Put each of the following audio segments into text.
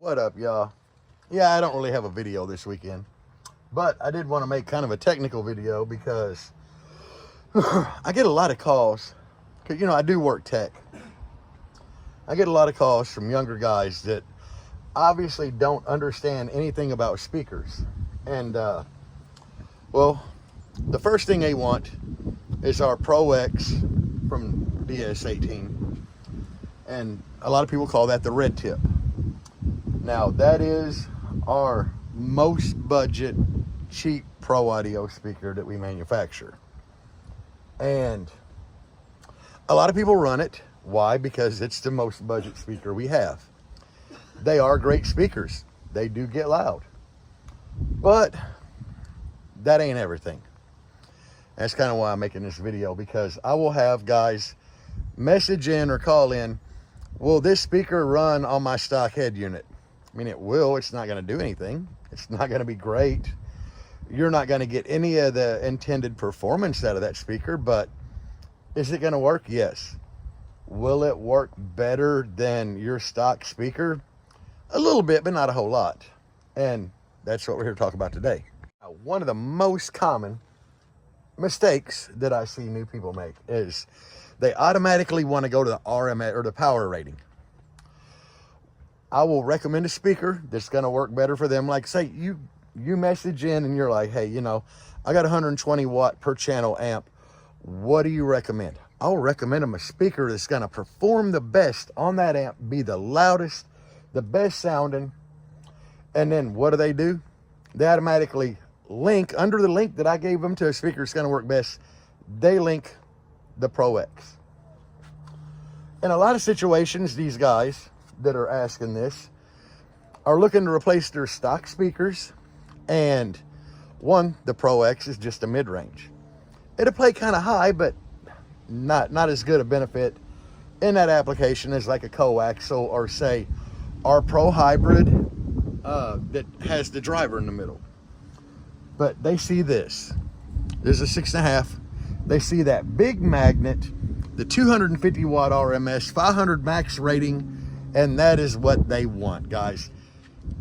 What up, y'all? Yeah, I don't really have a video this weekend, but I did want to make kind of a technical video because I get a lot of calls. Cause I do work tech. I get a lot of calls from younger guys that obviously don't understand anything about speakers. And, well, the first thing they want is our Pro X from DS18. And a lot of people call that the red tip. Now, that is our most budget, cheap pro audio speaker that we manufacture. And a lot of people run it. Why? Because it's the most budget speaker we have. They are great speakers. They do get loud. But that ain't everything. That's kind of why I'm making this video, because I will have guys message in or call in, will this speaker run on my stock head unit? I mean, it will. It's not going to do anything. It's not going to be great. You're not going to get any of the intended performance out of that speaker, but is it going to work? Yes. Will it work better than your stock speaker? A little bit, but not a whole lot. And that's what we're here to talk about today. Now, one of the most common mistakes that I see new people make is they automatically want to go to the RMS or the power rating. I will recommend a speaker that's going to work better for them. Like, say you message in and you're like, hey, I got 120 watt per channel amp. What do you recommend? I'll recommend them a speaker that's going to perform the best on that amp, be the loudest, the best sounding. And then what do? They automatically link, under the link that I gave them to a speaker that's going to work best, they link the Pro X. In a lot of situations, these guys that are asking this are looking to replace their stock speakers, and the Pro X is just a mid-range. It'll play kind of high, but not as good a benefit in that application as like a coaxial or say our Pro Hybrid that has the driver in the middle. But they see this. There's a 6.5. They see that big magnet, the 250 watt RMS, 500 max rating, and that is what they want, guys.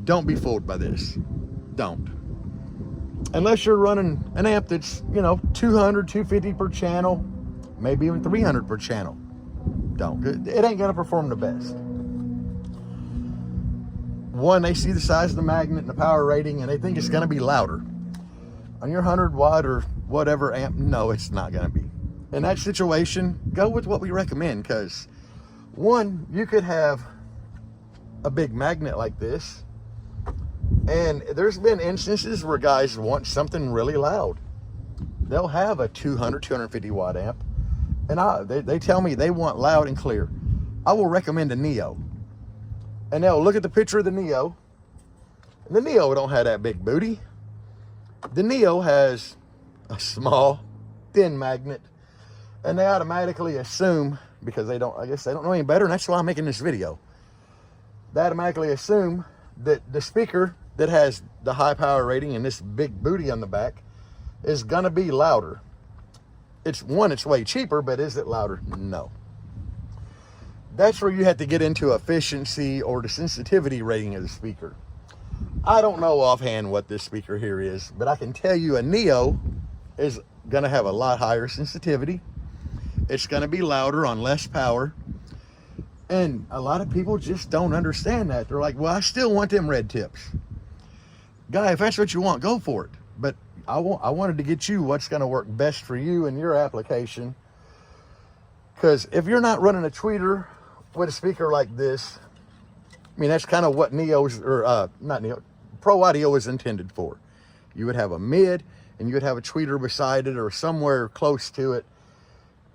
Don't be fooled by this. Don't. Unless you're running an amp that's, 200, 250 per channel, maybe even 300 per channel. Don't. It ain't going to perform the best. One, they see the size of the magnet and the power rating, and they think it's going to be louder. On your 100 watt or whatever amp, no, it's not going to be. In that situation, go with what we recommend, because one, you could have a big magnet like this, and there's been instances where guys want something really loud. They'll have a 200, 250 watt amp, and they tell me they want loud and clear. I will recommend a Neo. And they'll look at the picture of the Neo, and the Neo don't have that big booty. The Neo has a small, thin magnet, and they automatically assume, because I guess they don't know any better, and that's why I'm making this video. They automatically assume that the speaker that has the high power rating and this big booty on the back is gonna be louder. It's way cheaper, but is it louder? No. That's where you have to get into efficiency or the sensitivity rating of the speaker. I don't know offhand what this speaker here is, but I can tell you a Neo is gonna have a lot higher sensitivity. It's gonna be louder on less power. And a lot of people just don't understand that. They're like, well, I still want them red tips. Guy, if that's what you want, go for it. But I wanted to get you what's gonna work best for you and your application. Because if you're not running a tweeter with a speaker like this, I mean, that's kind of what Pro Audio is intended for. You would have a mid, and you would have a tweeter beside it or somewhere close to it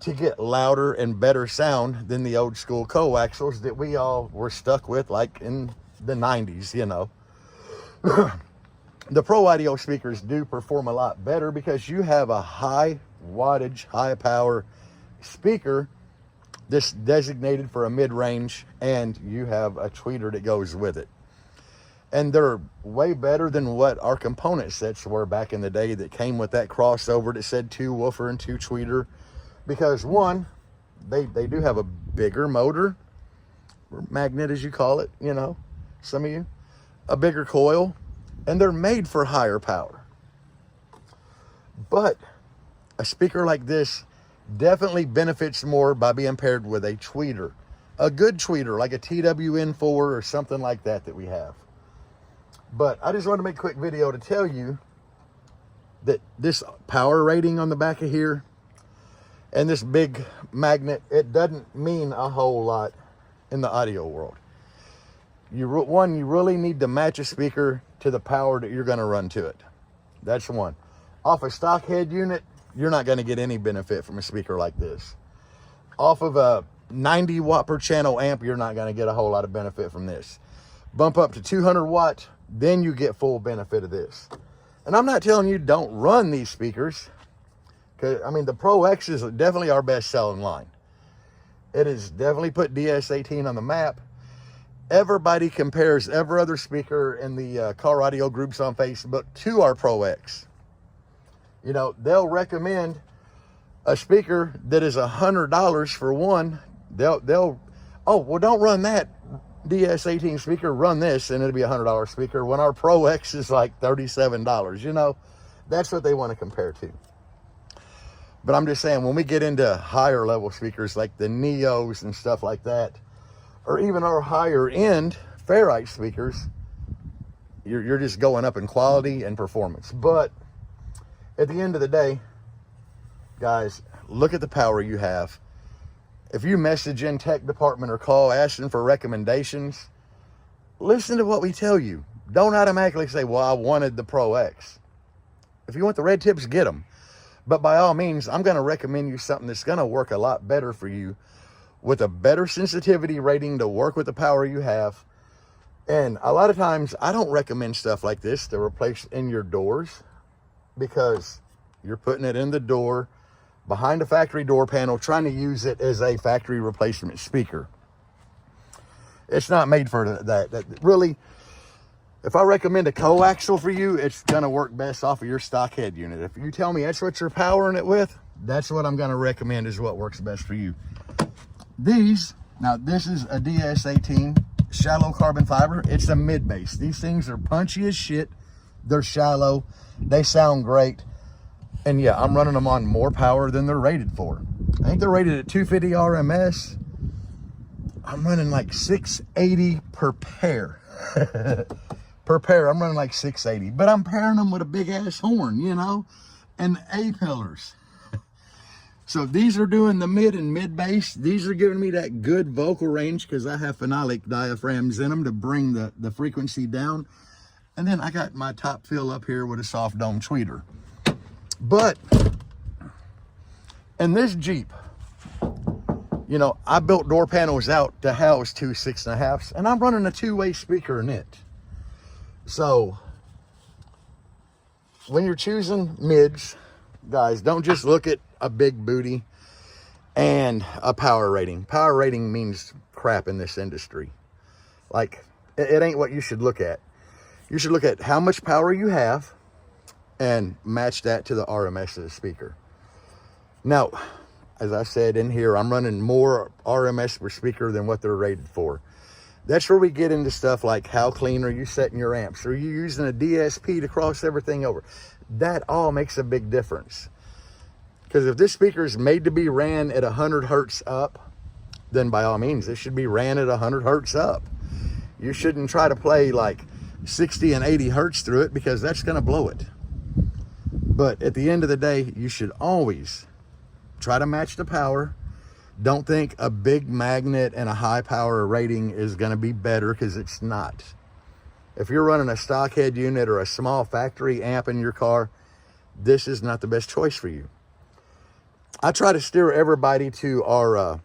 to get louder and better sound than the old school coaxials that we all were stuck with like in the 90s, The Pro Audio speakers do perform a lot better because you have a high wattage, high power speaker that's designated for a mid-range, and you have a tweeter that goes with it. And they're way better than what our component sets were back in the day that came with that crossover that said 2 woofer and 2 tweeter. Because one, they do have a bigger motor, or magnet as you call it, some of you. a bigger coil, and they're made for higher power. But a speaker like this definitely benefits more by being paired with a tweeter. A good tweeter, like a TWN4 or something like that we have. But I just wanted to make a quick video to tell you that this power rating on the back of here and this big magnet, it doesn't mean a whole lot in the audio world. You really need to match a speaker to the power that you're going to run to it. That's one. Off a stock head unit, you're not going to get any benefit from a speaker like this. Off of a 90 watt per channel amp, you're not going to get a whole lot of benefit from this. Bump up to 200 watt, then you get full benefit of this. And I'm not telling you don't run these speakers, because I mean the Pro X is definitely our best selling line. It has definitely put DS18 on the map. Everybody compares every other speaker in the car audio groups on Facebook to our Pro X. You know, they'll recommend a speaker that is $100 for one. Oh, well, don't run that DS18 speaker, run this, and it'll be a $100 speaker, when our Pro X is like $37. You know, that's what they want to compare to. But I'm just saying, when we get into higher level speakers like the Neos and stuff like that, or even our higher end ferrite speakers, you're just going up in quality and performance. But at the end of the day, guys, look at the power you have. If you message in tech department or call asking for recommendations, listen to what we tell you. Don't automatically say, well, I wanted the Pro X. If you want the red tips, get them. But by all means, I'm going to recommend you something that's going to work a lot better for you, with a better sensitivity rating to work with the power you have. And a lot of times, I don't recommend stuff like this to replace in your doors, because you're putting it in the door, behind a factory door panel, trying to use it as a factory replacement speaker. It's not made for that. Really, if I recommend a coaxial for you, it's going to work best off of your stock head unit. If you tell me that's what you're powering it with, that's what I'm going to recommend is what works best for you. Now this is a DS18 shallow carbon fiber. It's a mid bass. These things are punchy as shit. They're shallow. They sound great. And yeah, I'm running them on more power than they're rated for. I think they're rated at 250 RMS. I'm running like 680 per pair. Per pair, I'm running like 680. But I'm pairing them with a big ass horn, you know, and A-pillars. So these are doing the mid and mid bass. These are giving me that good vocal range because I have phenolic diaphragms in them to bring the frequency down. And then I got my top fill up here with a soft dome tweeter. But in this Jeep, you know, I built door panels out to house two 6.5s, and I'm running a two-way speaker in it. So when you're choosing mids, guys, don't just look at a big booty and a power rating. Power rating means crap in this industry. Like, it ain't what you should look at. You should look at how much power you have and match that to the RMS of the speaker. Now, as I said in here, I'm running more RMS per speaker than what they're rated for. That's where we get into stuff like how clean are you setting your amps? Are you using a DSP to cross everything over? That all makes a big difference. Because if this speaker is made to be ran at 100 hertz up, then by all means, it should be ran at 100 hertz up. You shouldn't try to play like 60 and 80 hertz through it, because that's going to blow it. But at the end of the day, you should always try to match the power. Don't think a big magnet and a high power rating is going to be better, because it's not. If you're running a stock head unit or a small factory amp in your car, this is not the best choice for you. I try to steer everybody to our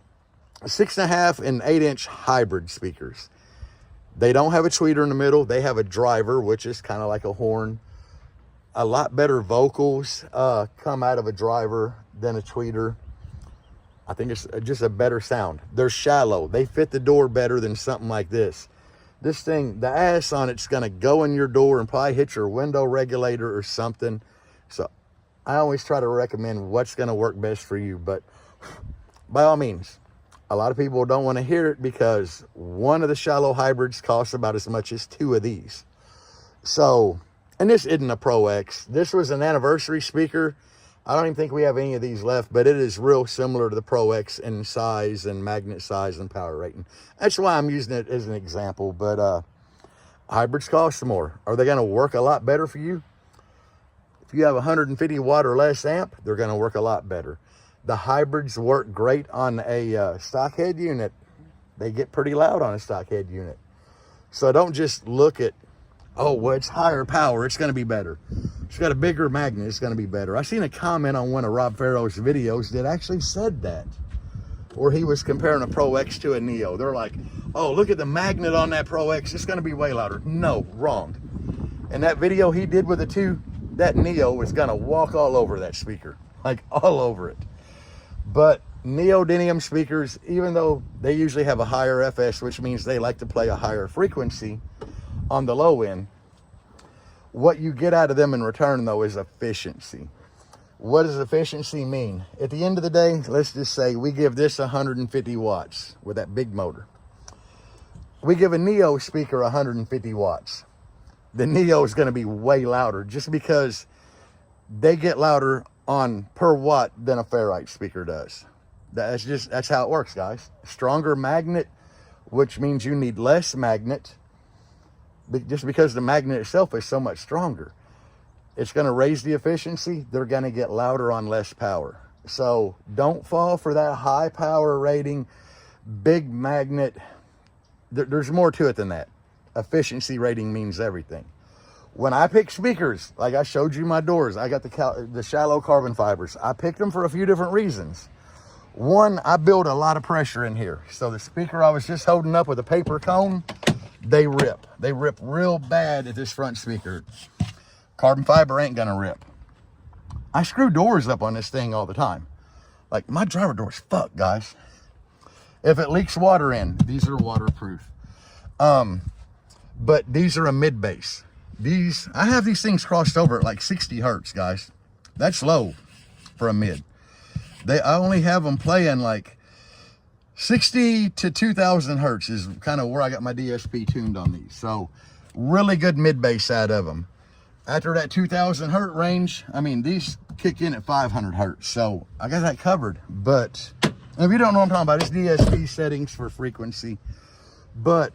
6.5 and 8-inch hybrid speakers. They don't have a tweeter in the middle. They have a driver, which is kind of like a horn. A lot better vocals come out of a driver than a tweeter. I think it's just a better sound. They're shallow. They fit the door better than something like this. This thing, the ass on it's going to go in your door and probably hit your window regulator or something. So I always try to recommend what's going to work best for you. But by all means, A lot of people don't want to hear it because one of the shallow hybrids costs about as much as two of these. So, and this isn't a Pro X. This was an anniversary speaker. I don't even think we have any of these left, but it is real similar to the Pro X in size and magnet size and power rating. That's why I'm using it as an example, but hybrids cost more. Are they going to work a lot better for you? If you have 150 watt or less amp, they're going to work a lot better. The hybrids work great on a stock head unit. They get pretty loud on a stock head unit. So don't just look at, oh, well, it's higher power, it's going to be better. It's got a bigger magnet, it's going to be better. I seen a comment on one of Rob Farrow's videos that actually said that, where he was comparing a Pro X to a Neo. They're like, oh, look at the magnet on that Pro X, it's going to be way louder. No, wrong. And that video he did with the two, that Neo was going to walk all over that speaker, like all over it. But neodymium speakers, even though they usually have a higher FS, which means they like to play a higher frequency on the low end, what you get out of them in return, though, is efficiency. What does efficiency mean? At the end of the day, let's just say we give this 150 watts with that big motor. We give a Neo speaker 150 watts. The Neo is going to be way louder just because they get louder on per watt than a ferrite speaker does. That's how it works, guys. Stronger magnet, which means you need less magnet, just because the magnet itself is so much stronger. It's going to raise the efficiency. They're going to get louder on less power. So don't fall for that high power rating, big magnet. There's more to it than that. Efficiency rating means everything. When I pick speakers, like I showed you my doors, I got the shallow carbon fibers. I picked them for a few different reasons. One, I build a lot of pressure in here. So the speaker I was just holding up with a paper cone, they rip. They rip real bad at this front speaker. Carbon fiber ain't gonna rip. I screw doors up on this thing all the time. Like my driver door's fucked, guys. If it leaks water in, these are waterproof. But these are a mid bass. I have these things crossed over at like 60 hertz, guys. That's low for a mid. I only have them playing like 60 to 2000 hertz is kind of where I got my DSP tuned on these. So really good mid bass out of them. After that 2000 hertz range, I mean, these kick in at 500 hertz. So I got that covered. But if you don't know what I'm talking about, it's DSP settings for frequency. But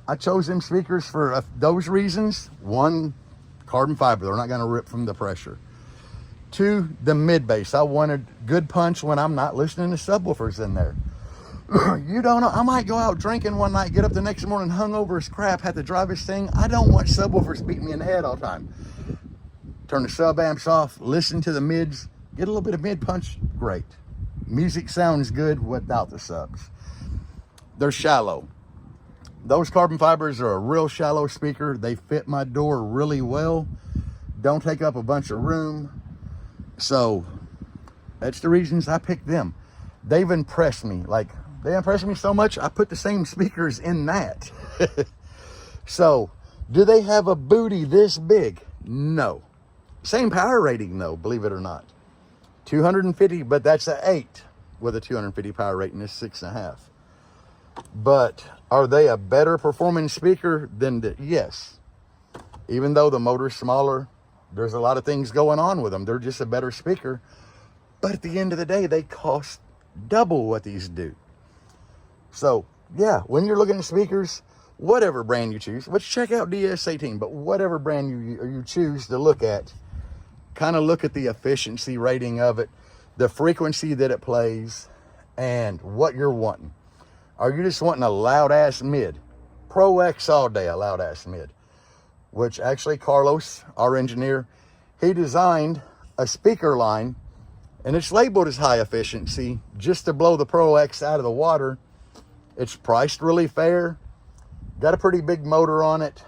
I chose them speakers for those reasons. One, carbon fiber. They're not going to rip from the pressure. Two, the mid bass. I wanted good punch when I'm not listening to subwoofers in there. You don't know. I might go out drinking one night, get up the next morning hungover as crap, have to drive this thing. I don't want subwoofers beating me in the head all the time. Turn the sub amps off, listen to the mids, get a little bit of mid punch. Great. Music sounds good without the subs. They're shallow. Those carbon fibers are a real shallow speaker. They fit my door really well. Don't take up a bunch of room. So that's the reasons I picked them. They've impressed me. Like, they impressed me so much, I put the same speakers in that. So, do they have a booty this big? No. Same power rating though, believe it or not. 250, but that's an 8 with a 250 power rating is 6.5. But are they a better performing speaker than the, yes. Even though the motor's smaller, there's a lot of things going on with them. They're just a better speaker. But at the end of the day, they cost double what these do. So, yeah, when you're looking at speakers, whatever brand you choose, let's check out DS18, but whatever brand you choose to look at, kind of look at the efficiency rating of it, the frequency that it plays, and what you're wanting. Are you just wanting a loud-ass mid? Pro X all day, a loud-ass mid. Which actually Carlos, our engineer, he designed a speaker line, and it's labeled as high efficiency just to blow the Pro X out of the water. It's priced really fair. Got a pretty big motor on it.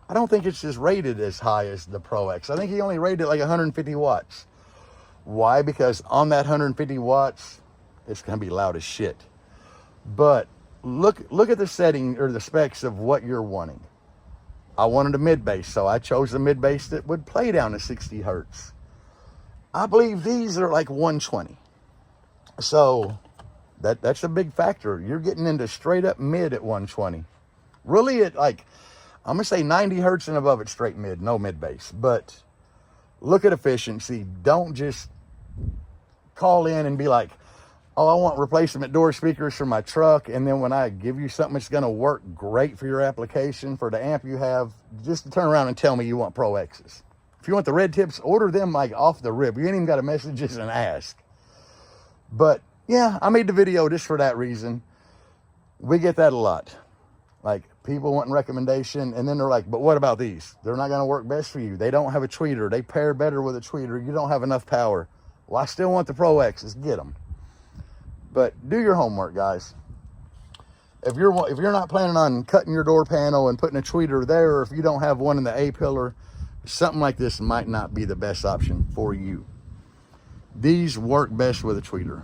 I don't think it's just rated as high as the Pro X. I think he only rated like 150 watts. Why? Because on that 150 watts, it's going to be loud as shit. But look at the setting or the specs of what you're wanting. I wanted a mid bass, so I chose a mid bass that would play down to 60 hertz. I believe these are like 120. So That's a big factor. You're getting into straight up mid at 120. Really, at like, I'm gonna say 90 hertz and above, it's straight mid, no mid bass. But look at efficiency. Don't just call in and be like, oh, I want replacement door speakers for my truck, and then when I give you something that's gonna work great for your application, for the amp you have, just to turn around and tell me you want Pro X's. If you want the red tips, order them like off the rip. You ain't even got to message us and ask. But yeah, I made the video just for that reason. We get that a lot. Like, people wanting recommendation, and then they're like, but what about these? They're not gonna work best for you. They don't have a tweeter. They pair better with a tweeter. You don't have enough power. Well, I still want the Pro X's. Get them. But do your homework, guys. If you're not planning on cutting your door panel and putting a tweeter there, or if you don't have one in the A-pillar, something like this might not be the best option for you. These work best with a tweeter.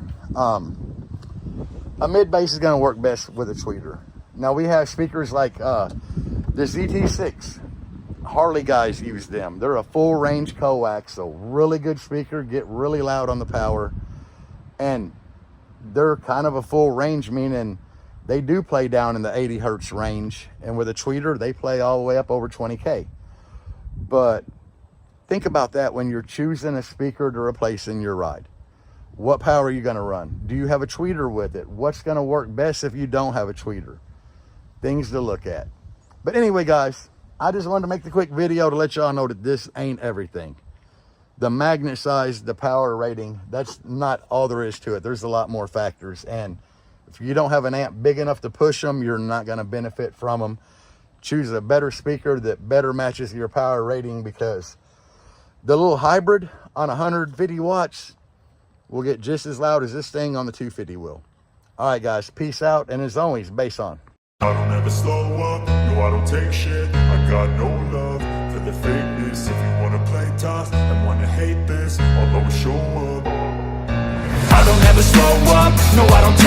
A mid bass is going to work best with a tweeter. Now we have speakers like the ZT6. Harley guys use them. They're a full range coax, so really good speaker, get really loud on the power, and they're kind of a full range, meaning they do play down in the 80 hertz range, and with a tweeter they play all the way up over 20K. But think about that when you're choosing a speaker to replace in your ride. What power are you going to run? Do you have a tweeter with it? What's going to work best if you don't have a tweeter? Things to look at. But anyway, guys, I just wanted to make the quick video to let y'all know that this ain't everything. The magnet size, the power rating, that's not all there is to it. There's a lot more factors. And if you don't have an amp big enough to push them, you're not going to benefit from them. Choose a better speaker that better matches your power rating, because the little hybrid on 150 watts will get just as loud as this thing on the 250 will. All right, guys, peace out. And as always, bass on. I don't ever slow up, no I don't take shit. I got no love for the fakeness. If you wanna play tough and wanna hate this, I'll always show up. I don't ever slow up, no I don't take